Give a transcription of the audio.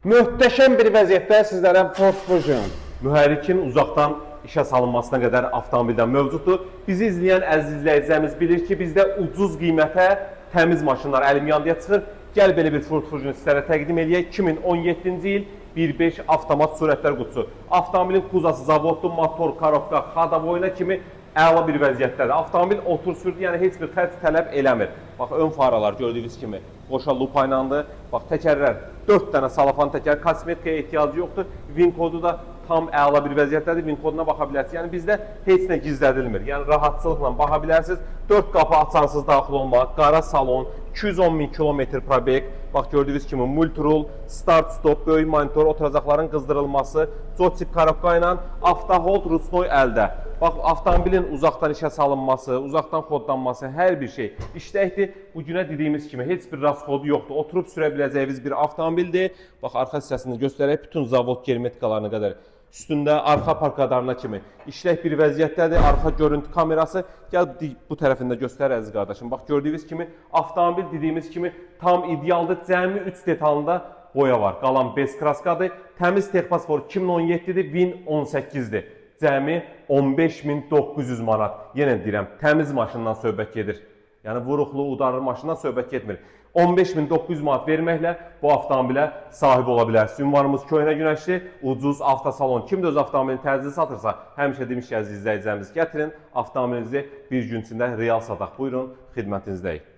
Möhtəşəm bir vəziyyətdə sizlərə Ford Fusion mühərrikin uzaqdan işə salınmasına qədər avtomobildən mövcuddur. Bizi izləyən əziz izləyicilərimiz bilir ki, bizdə ucuz qiymətə təmiz maşınlar əlim yandıya çıxır. Gəl belə bir Ford Fusion sizlərə təqdim edək. 2017-ci il 1.5 avtomat sürətlər qutusu. Avtomobilin kuzası zavodlu, motor, karotka, xadavoyuna kimi əla bir vəziyyətdədir. Avtomobil otur sürdü, yəni heç bir xərc tələb eləmir. Bax, ön faralar gördüyünüz kimi qoşa lupa ilandır. Bax, təkərlər 4 dənə salafan təkər, kosmetikaya ehtiyacı yoxdur. VIN kodu da tam əla bir vəziyyətdədir. VIN koduna baxa bilərsiniz. Yəni bizdə heç nə gizlədilmir. Yəni rahatçılıqla baxa bilərsiniz. 4 qapı açansız daxil olmaq, qara salon, 210.000 kilometr probek. Bax, gördüyünüz kimi multirul, start stop, böyük monitor, oturacaqların qızdırılması, Jotip karotka ilə avtohold Rusnoy əldə. Bax, avtomobilin uzaqdan işə salınması, uzaqdan kodlanması, hər bir şey işləkdir. Bu günə dediyimiz kimi heç bir raskodu yoxdur. Oturub sürə biləcəyiniz bir avtomobildir. Bax, arxa hissəsini göstərək, bütün zavod germetikalarına qədər. Üstündə arxa parkadarına kimi işlək bir vəziyyətdədir. Arxa görüntü kamerası. Gəl bu tərəfində göstər əziz qardaşım. Bax, gördüyünüz kimi avtomobil dediyimiz kimi tam idealdır. Cəmi 3 detalında boya var. Qalan bez kraskadır. Təmiz texpaspor 2017-dir, VIN 18-dir. Cəmi 15.900 manat. Yenə deyirəm, təmiz maşından söhbət gedir. Yəni vuruqlu, udarlı maşından söhbət getmir. 15.900 manat verməklə bu avtomobilə sahib ola bilərsiniz. Ünvanımız Köhnə Günəşli, ucuz avtosalon. Kim də öz avtomobilini təcili satırsa, həmişə demişik əziz izləyicilərimiz, gətirin avtomobilinizi bir gün içində real sataq. Buyurun, xidmətinizdəyik.